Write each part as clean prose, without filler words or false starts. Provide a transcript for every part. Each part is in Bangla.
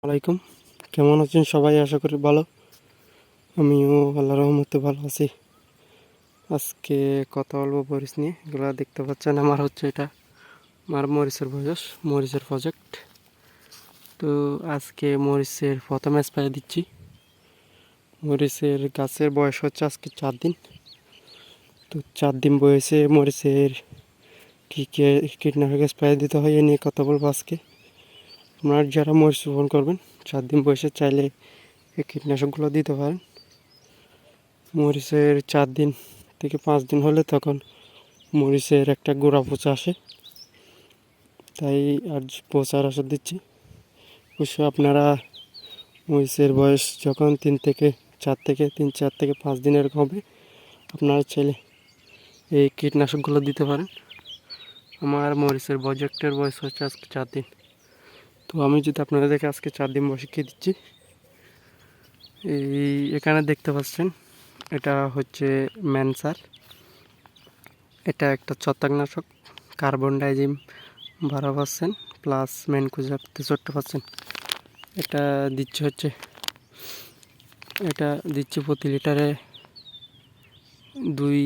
আলাইকুম, কেমন আছেন সবাই? আশা করি ভালো। আমিও আল্লাহর রহমতে ভালো আছি। আজকে কথা বলবো মরিচ নিয়ে। এগুলো দেখতে পাচ্ছেন আমার এটা আমার মরিচের বয়স, মরিচের প্রজেক্ট। তো আজকে মরিচের প্রথম স্প্রে দিচ্ছি। মরিচের গাছের বয়স হচ্ছে আজকে 4 দিন। তো 4 দিন বয়সে মরিচের কী কীটনাশক স্প্রে দিতে হয় এ নিয়ে কথা বলবো আজকে। আপনারা যারা মরিচ রোপণ করবেন 4 দিন বয়সে চাইলে এই কীটনাশকগুলো দিতে পারেন। মরিচের 4 দিন থেকে 5 দিন হলে তখন মরিচের একটা গোড়া পচা আসে, তাই আজ পচার ওষুধ দিচ্ছি। অবশ্য আপনারা মরিচের বয়স যখন 3 থেকে 4 থেকে 5 দিন এরকম হবে, আপনারা চাইলে এই কীটনাশকগুলো দিতে পারেন। আমার মরিচের প্রজেক্টের বয়স হচ্ছে আজকে 4 দিন। তো আমি যদি আপনারা দেখে আজকে 4 দিন বয়সে কী দিচ্ছি, এখানে দেখতে পাচ্ছেন এটা হচ্ছে ম্যানসার। এটা একটা ছত্রাকনাশক, কার্বন ডাইজিম 12% প্লাস ম্যানকোজেব 63%। এটা দিচ্ছে প্রতি লিটারে 2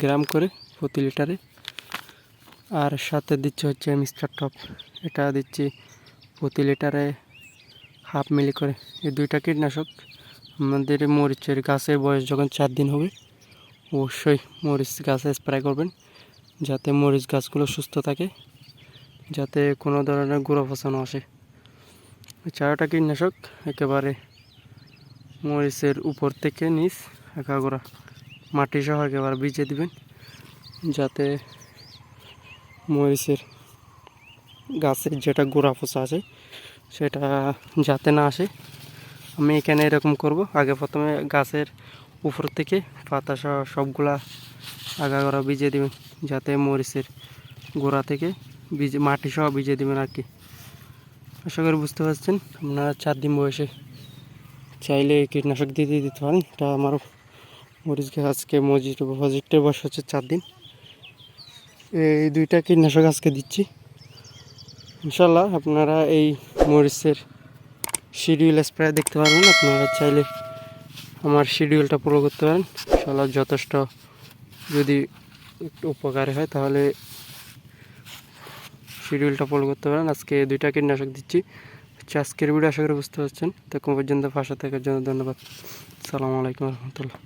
গ্রাম করে প্রতি লিটারে। আর সাথে দিচ্ছে হচ্ছে মিস্টার টপ, এটা দিচ্ছি প্রতি লিটারে 1/2 মিলি করে। এই দুইটা কীটনাশক আমাদের মরিচের গাছের বয়স যখন 4 দিন হবে, অবশ্যই মরিচ গাছে স্প্রে করবেন, যাতে মরিচ গাছগুলো সুস্থ থাকে, যাতে কোনো ধরনের গোড়া পচা না আসে। 4টা কীটনাশক একেবারে মরিচের উপর থেকে নিচ একাগোড়া মাটি সহ একেবারে ভিজিয়ে দিবেন, যাতে মরিচের গাছের যেটা গোড়া পচা আছে সেটা যাতে না আসে। আমি এখানে এরকম করব, আগে প্রথমে গাছের উপর থেকে পাতা সহ সবগুলা আগাগোড়া ভিজিয়ে দিবেন, যাতে মরিচের গোড়া থেকে মাটি সহ ভিজিয়ে দিবেন আর কি। আশা করি বুঝতে পারছেন। আপনারা 4 দিন বয়সে চাইলে কীটনাশক দিতে পারেন। এটা আমার মরিচ গাছ আজকে প্রজেক্টের বয়স হচ্ছে 4 দিন। এই দুইটা কীটনাশক আজকে দিচ্ছি। ইনশাল্লাহ আপনারা এই মরিচের শিডিউল স্প্রে দেখতে পারবেন। আপনারা চাইলে আমার শিডিউলটা ফলো করতে পারেন। ইনশাল্লাহ যথেষ্ট যদি একটু উপকারী হয় তাহলে শিডিউলটা ফলো করতে পারেন। আজকে 2টা কীটনাশক দিচ্ছি। আজকের ভিডিও আশা করি বুঝতে পারছেন। তখন পর্যন্ত পাশে থাকার জন্য ধন্যবাদ। আসসালামু আলাইকুম রহমতুল্লাহ।